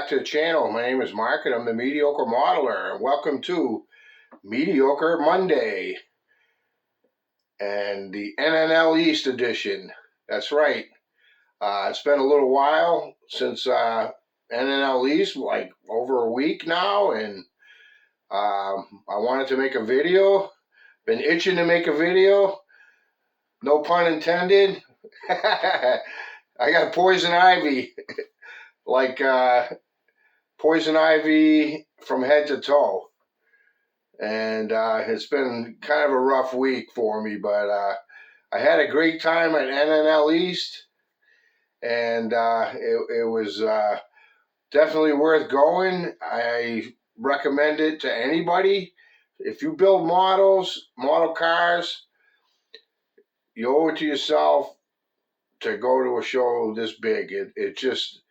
back to the channel. My name is Mark and I'm the Mediocre Modeler, and welcome to Mediocre Monday and the NNLEast edition. That's right. It's been a little while since NNLEast, like over a week now, and I wanted to make a video. Been itching to make a video. No pun intended. I got poison ivy, like poison ivy from head to toe, and it's been kind of a rough week for me, but I had a great time at NNLEast, and it was definitely worth going. I recommend it to anybody. If you build model cars, you owe it to yourself to go to a show this big. It just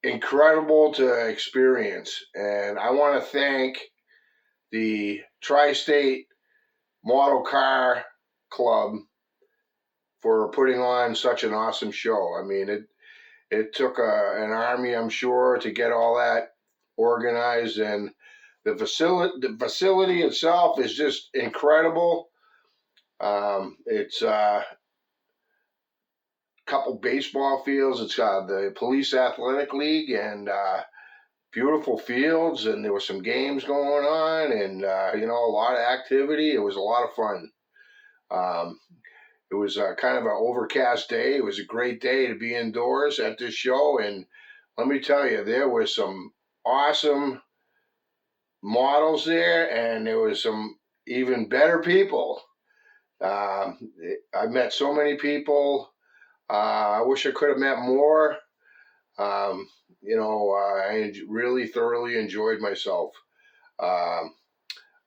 incredible to experience, and I want to thank the Tri-State Model Car Club for putting on such an awesome show. I mean, it took an army, I'm sure, to get all that organized, and the facility itself is just incredible. It's couple baseball fields. It's the Police Athletic League, and beautiful fields, and there were some games going on, and a lot of activity. It was a lot of fun. It was kind of an overcast day. It was a great day to be indoors at this show, and let me tell you, there were some awesome models there, and there was some even better people. I met so many people. I wish I could have met more. I really thoroughly enjoyed myself. I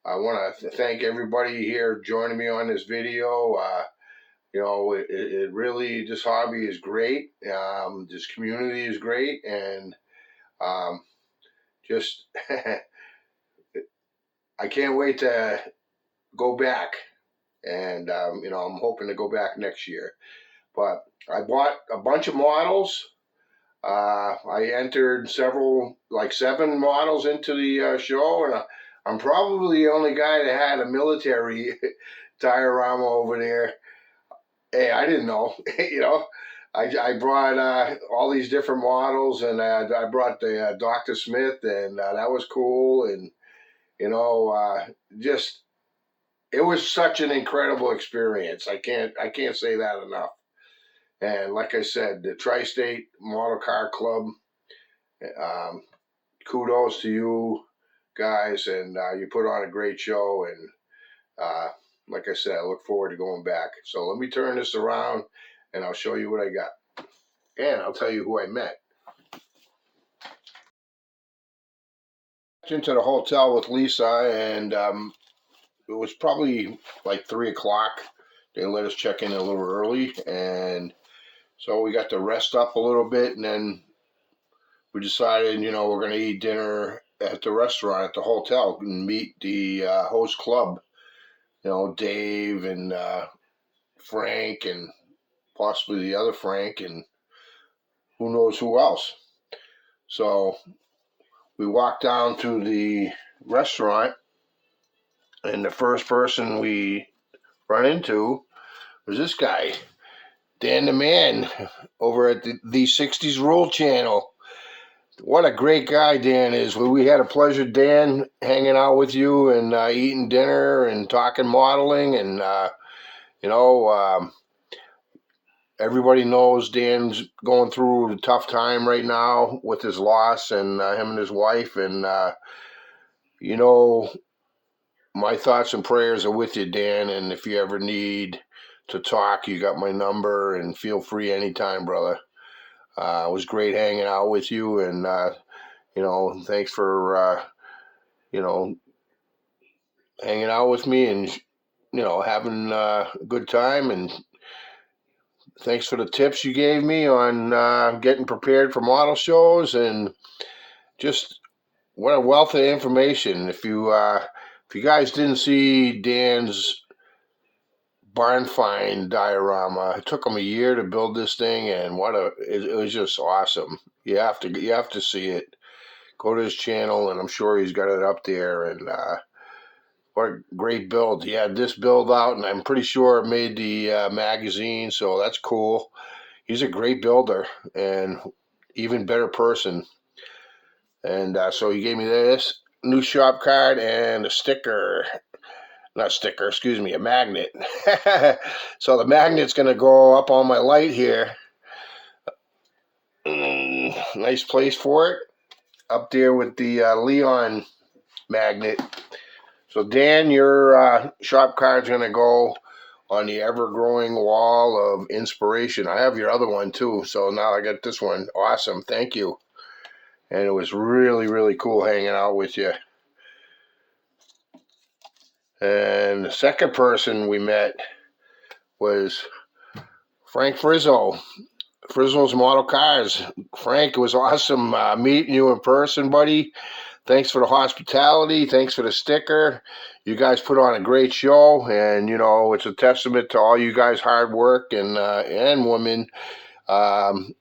want to thank everybody here joining me on this video. It really, this hobby is great. This community is great, and just I can't wait to go back, and I'm hoping to go back next year. But I bought a bunch of models. I entered seven models into the show, and I'm probably the only guy that had a military diorama over there. Hey, I didn't know. I brought all these different models, and I brought the Dr. Smith, and that was cool. And just it was such an incredible experience. I can't say that enough. And like I said, the Tri-State Model Car Club, kudos to you guys, and you put on a great show, and like I said, I look forward to going back. So let me turn this around, and I'll show you what I got, and I'll tell you who I met. Into the hotel with Lisa, and it was probably like 3 o'clock. They let us check in a little early, and so we got to rest up a little bit, and then we decided, we're going to eat dinner at the restaurant at the hotel and meet the host club, Dave and Frank, and possibly the other Frank, and who knows who else. So we walked down to the restaurant, and the first person we run into was this guy, Dan the Man, over at the 60s Rule channel. What a great guy Dan is. We had a pleasure, Dan, hanging out with you and eating dinner and talking modeling, and everybody knows Dan's going through a tough time right now with his loss, and him and his wife, and my thoughts and prayers are with you, Dan, and if you ever need to talk, you got my number, and feel free anytime, brother. It was great hanging out with you, and thanks for hanging out with me, and having a good time, and thanks for the tips you gave me on getting prepared for model shows, and just what a wealth of information. If you guys didn't see Dan's barn find diorama. It took him a year to build this thing, and it was just awesome. You have to see it. Go to his channel, and I'm sure he's got it up there. And what a great build. He had this build out, and I'm pretty sure it made the magazine, so that's cool. He's a great builder and even better person. And so he gave me this new shop card and a sticker. Not sticker, excuse me, a magnet. So the magnet's going to go up on my light here. Nice place for it. Up there with the Leon magnet. So Dan, your shop card's going to go on the ever-growing wall of inspiration. I have your other one too, so now I got this one. Awesome, thank you. And it was really, really cool hanging out with you. And the second person we met was Frank Frizzle's Model Cars. Frank, it was awesome meeting you in person, buddy. Thanks for the hospitality. Thanks for the sticker. You guys put on a great show, and you know it's a testament to all you guys' hard work and women. And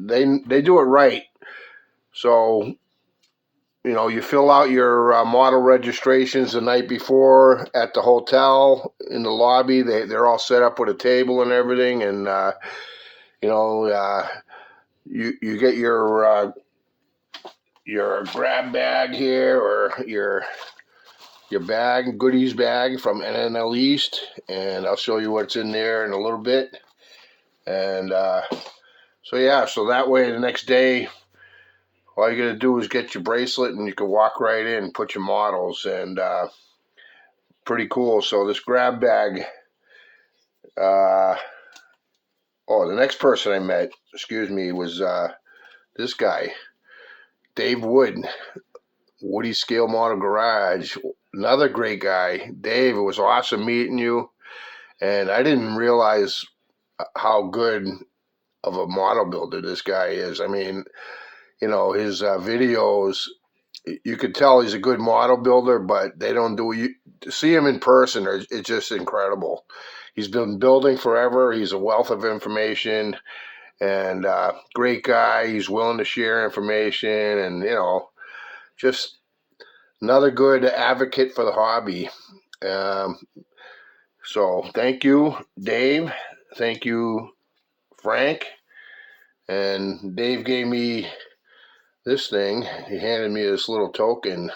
they do it right. So you know, you fill out your model registrations the night before at the hotel in the lobby. They're all set up with a table and everything, and you know, you get your grab bag here or your goodies bag from NNLEast, and I'll show you what's in there in a little bit. And so yeah, so that way the next day, all you gotta do is get your bracelet and you can walk right in and put your models, and pretty cool. So this grab bag, the next person I met, excuse me, was this guy, Dave Wood, Woody Scale Model Garage. Another great guy. Dave, it was awesome meeting you, and I didn't realize how good of a model builder this guy is. I mean, you know, his videos, you could tell he's a good model builder, but they don't do you to see him in person. It's just incredible. He's been building forever. He's a wealth of information, and great guy. He's willing to share information, and you know, just another good advocate for the hobby. So thank you, Dave. Thank you, Frank. And Dave gave me this thing. He handed me this little token,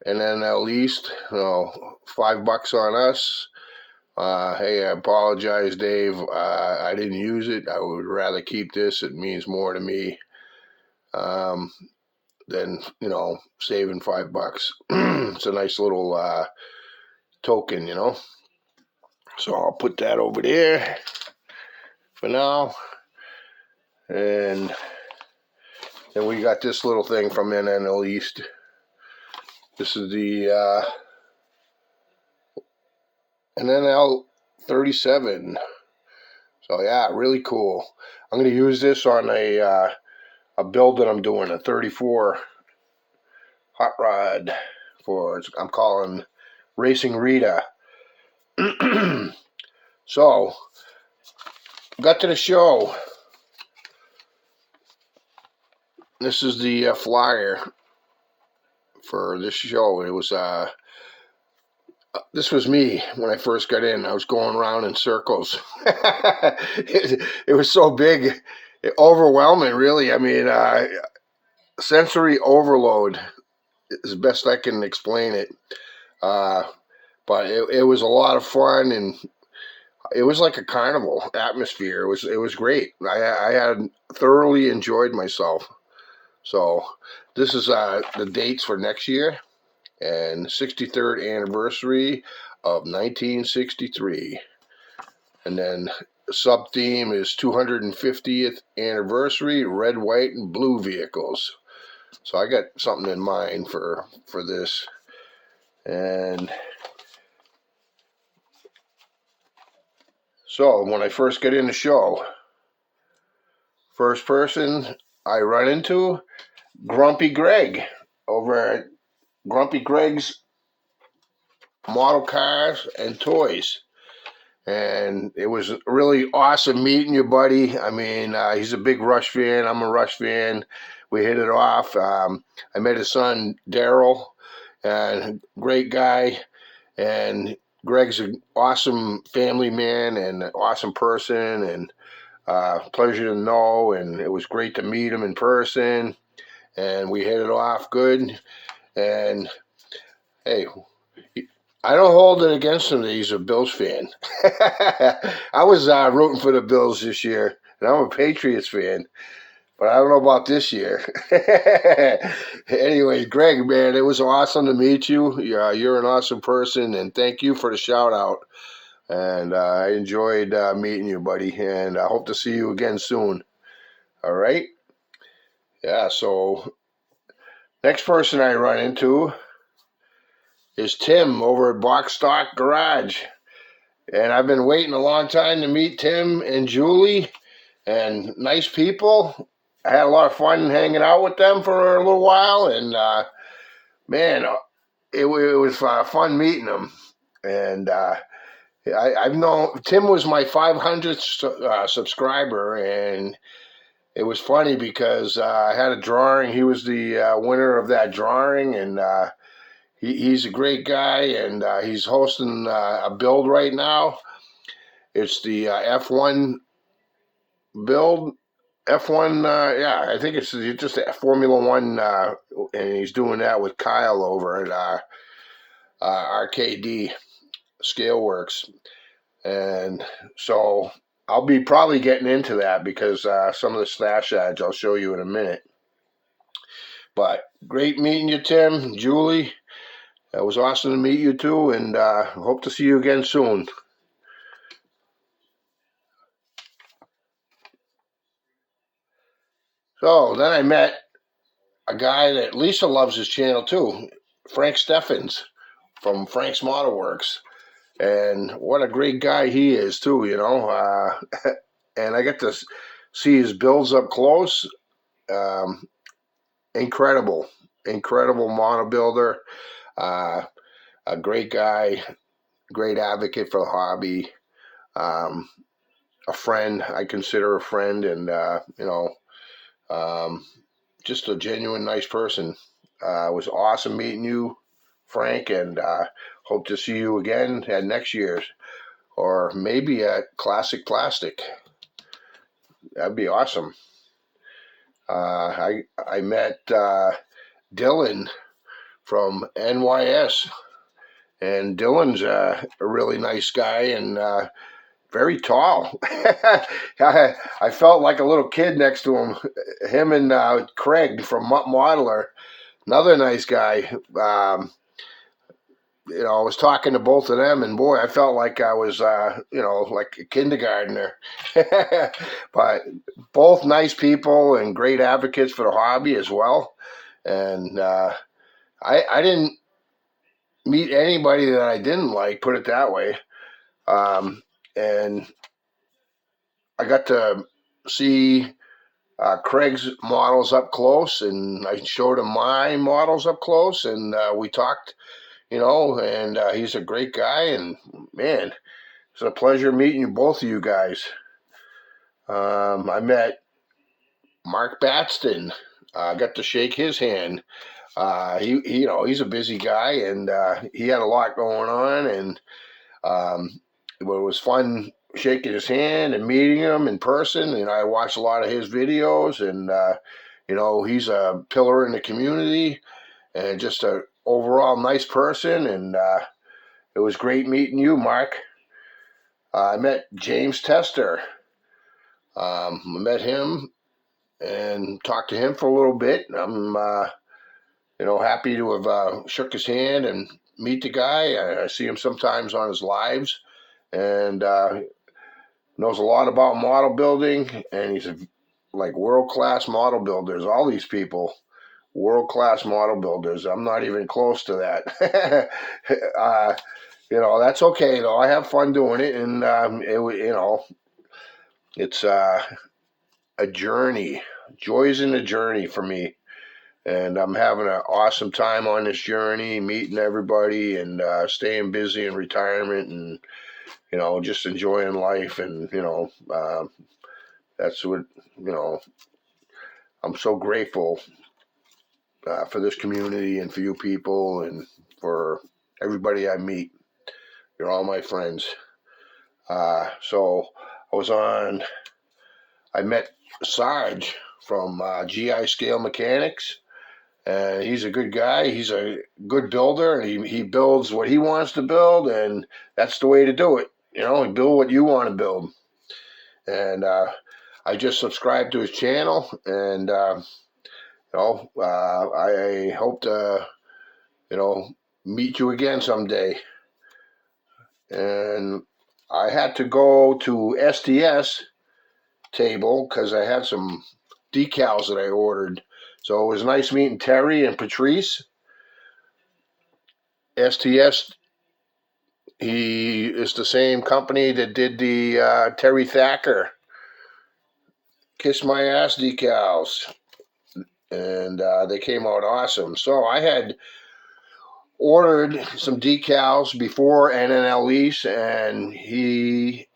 and then at least, you know, $5 on us. Hey, I apologize, Dave. I didn't use it. I would rather keep this. It means more to me than, you know, saving $5. It's a nice little token, you know. So I'll put that over there for now. And then we got this little thing from NNLEast. This is the NNL37. So yeah, really cool. I'm going to use this on a build that I'm doing, a 34 hot rod for, I'm calling Racing Rita. So, got to the show. This is the flyer for this show. It was this was me when I first got in. I was going around in circles. It was so big, overwhelming, really. I mean, sensory overload is the best I can explain it. But it was a lot of fun, and it was like a carnival atmosphere. It was great. I had thoroughly enjoyed myself. So this is the dates for next year, and 63rd anniversary of 1963. And then sub theme is 250th anniversary red, white, and blue vehicles. So I got something in mind for this. And so when I first get in the show, first person I run into, Grumpy Greg over at Grumpy Greg's Model Cars and Toys. and it was really awesome meeting you, buddy. I mean, he's a big Rush fan. I'm a Rush fan. We hit it off. I met his son, Daryl, and great guy. And Greg's an awesome family man and an awesome person, and pleasure to know. And it was great to meet him in person. And we hit it off good. And hey, I don't hold it against him that he's a Bills fan. I was rooting for the Bills this year, and I'm a Patriots fan, but I don't know about this year. Anyways, Greg, man, it was awesome to meet you. You're an awesome person, and thank you for the shout out. And I enjoyed meeting you, buddy, and I hope to see you again soon. All right? Yeah, so next person I run into is Tim over at Box Stock Garage. And I've been waiting a long time to meet Tim and Julie, and nice people. I had a lot of fun hanging out with them for a little while, and man, it was fun meeting them. And I've known Tim was my 500th subscriber, and it was funny because I had a drawing. He was the winner of that drawing, and he's a great guy, and he's hosting a build right now. It's the F1 build. F1, yeah, I think it's just a Formula One, and he's doing that with Kyle over at RKD Scaleworks. And so I'll be probably getting into that because some of the stash ads I'll show you in a minute. But great meeting you, Tim, Julie. It was awesome to meet you too, and hope to see you again soon. So then I met a guy that Lisa loves his channel too, Frank Steffens from FranksModelWorks. And what a great guy he is too, you know. And I get to see his builds up close. Um, incredible model builder. A great guy, great advocate for the hobby. A friend, I consider a friend, and you know, just a genuine nice person. It was awesome meeting you, Frank, and hope to see you again at next year's, or maybe at Classic Plastic. That'd be awesome. I met Dylan from NYS, and Dylan's a really nice guy and very tall. I felt like a little kid next to him. Him and Craig from Modeler, another nice guy. You know, I was talking to both of them, and boy, I felt like I was, you know, like a kindergartner. But both nice people and great advocates for the hobby as well. And I didn't meet anybody that I didn't like, put it that way. And I got to see Craig's models up close, and I showed him my models up close, and we talked, you know, and he's a great guy, and man, it's a pleasure meeting both of you guys. I met Mark Batston. I got to shake his hand. You know, he's a busy guy, and he had a lot going on, and it was fun shaking his hand and meeting him in person. And I watched a lot of his videos, and you know, he's a pillar in the community and just a overall nice person. And it was great meeting you, Mark. I met James Tester. I met him and talked to him for a little bit. I'm, you know, happy to have shook his hand and meet the guy. I see him sometimes on his lives, and knows a lot about model building, and he's like world-class model builders. All these people, world-class model builders. I'm not even close to that. You know, that's okay though. I have fun doing it, and you know, it's a journey. Joy's in the journey for me, And I'm having an awesome time on this journey, meeting everybody and staying busy in retirement and, just enjoying life. And, that's what, I'm so grateful for this community and for you people and for everybody I meet. You're all my friends. So I met Sarge from GI Scale Mechanics, and he's a good guy. He's a good builder, and he builds what he wants to build, and that's the way to do it. You build what you want to build. And I just subscribed to his channel, and I hope to meet you again someday. And I had to go to STS table because I had some decals that I ordered. So it was nice meeting Terry and Patrice. STS, he is the same company that did the Terry Thacker Kiss My Ass decals. And they came out awesome. So I had ordered some decals before NNLEast, and he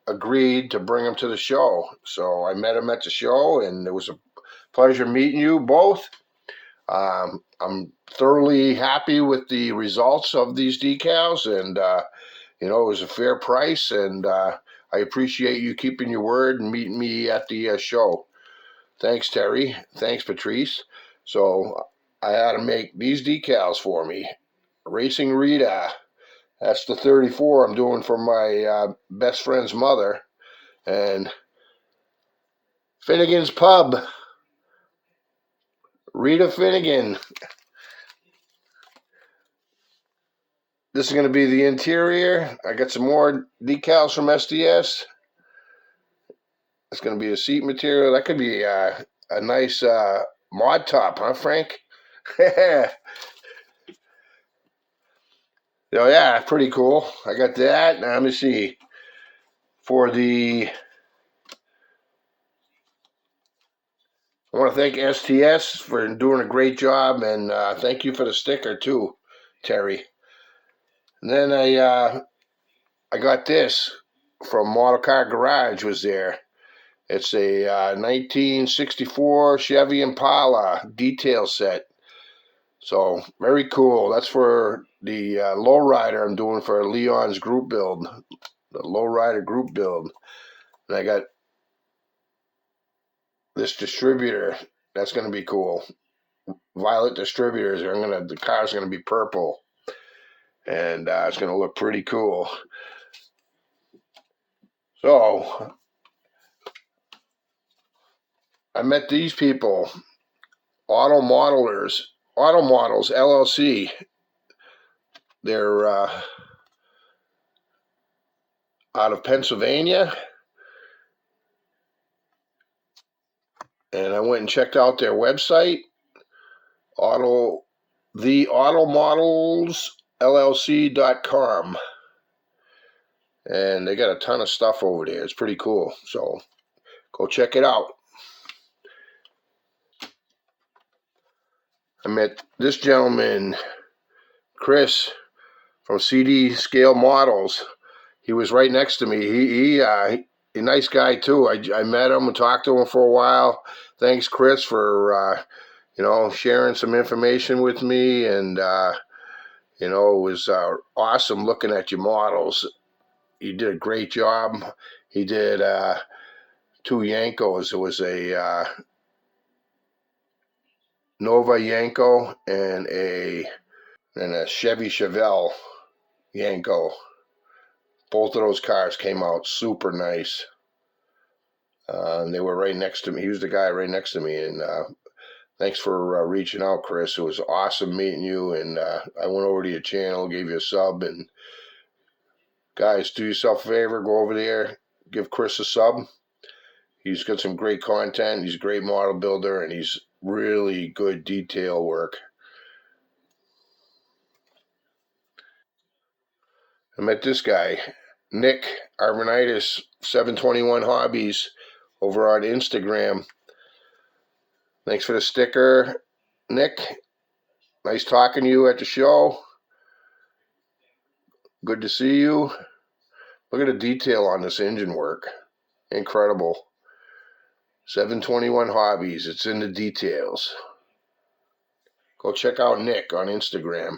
agreed to bring them to the show. So I met him at the show, and it was a pleasure meeting you both. I'm thoroughly happy with the results of these decals, and it was a fair price, and I appreciate you keeping your word and meeting me at the show. Thanks, Terry. Thanks, Patrice. So I had to make these decals for me. Racing Rita. That's the 34 I'm doing for my best friend's mother. And Finnegan's Pub. Rita Finnegan. This is going to be the interior. I got some more decals from SDS. It's going to be a seat material. That could be a nice mod top, huh, Frank? Oh, yeah, pretty cool. I got that. Now, let me see. I want to thank STS for doing a great job, and thank you for the sticker too, Terry. And then I got this from Model Car Garage. Was there? It's a 1964 Chevy Impala detail set. So very cool. That's for the lowrider I'm doing for Leon's group build, the lowrider group build. And I got this distributor. That's going to be cool. Violet distributors. The car's going to be purple, and it's going to look pretty cool. So I met these people, Auto Models LLC. They're out of Pennsylvania, and I went and checked out their website, theautomodelslllc.com, and they got a ton of stuff over there. It's pretty cool. So go check it out. I met this gentleman, Chris, from CD Scale Models. He was right next to me. He a nice guy too. I met him and talked to him for a while. Thanks, Chris, for sharing some information with me, and it was awesome looking at your models. You did a great job. He did 2 Yankos. It was a Nova Yanko and a Chevy Chevelle Yanko. Both of those cars came out super nice. And they were right next to me. He was the guy right next to me. And thanks for reaching out, Chris. It was awesome meeting you. And I went over to your channel, gave you a sub. And guys, do yourself a favor. Go over there. Give Chris a sub. He's got some great content. He's a great model builder. And he's really good detail work. I met this guy, Nick Arvanitis, 721 Hobbies, over on Instagram. Thanks for the sticker. Nick, nice talking to you at the show. Good to see you. Look at the detail on this engine work. Incredible. 721 Hobbies. It's in the details. Go check out Nick on Instagram.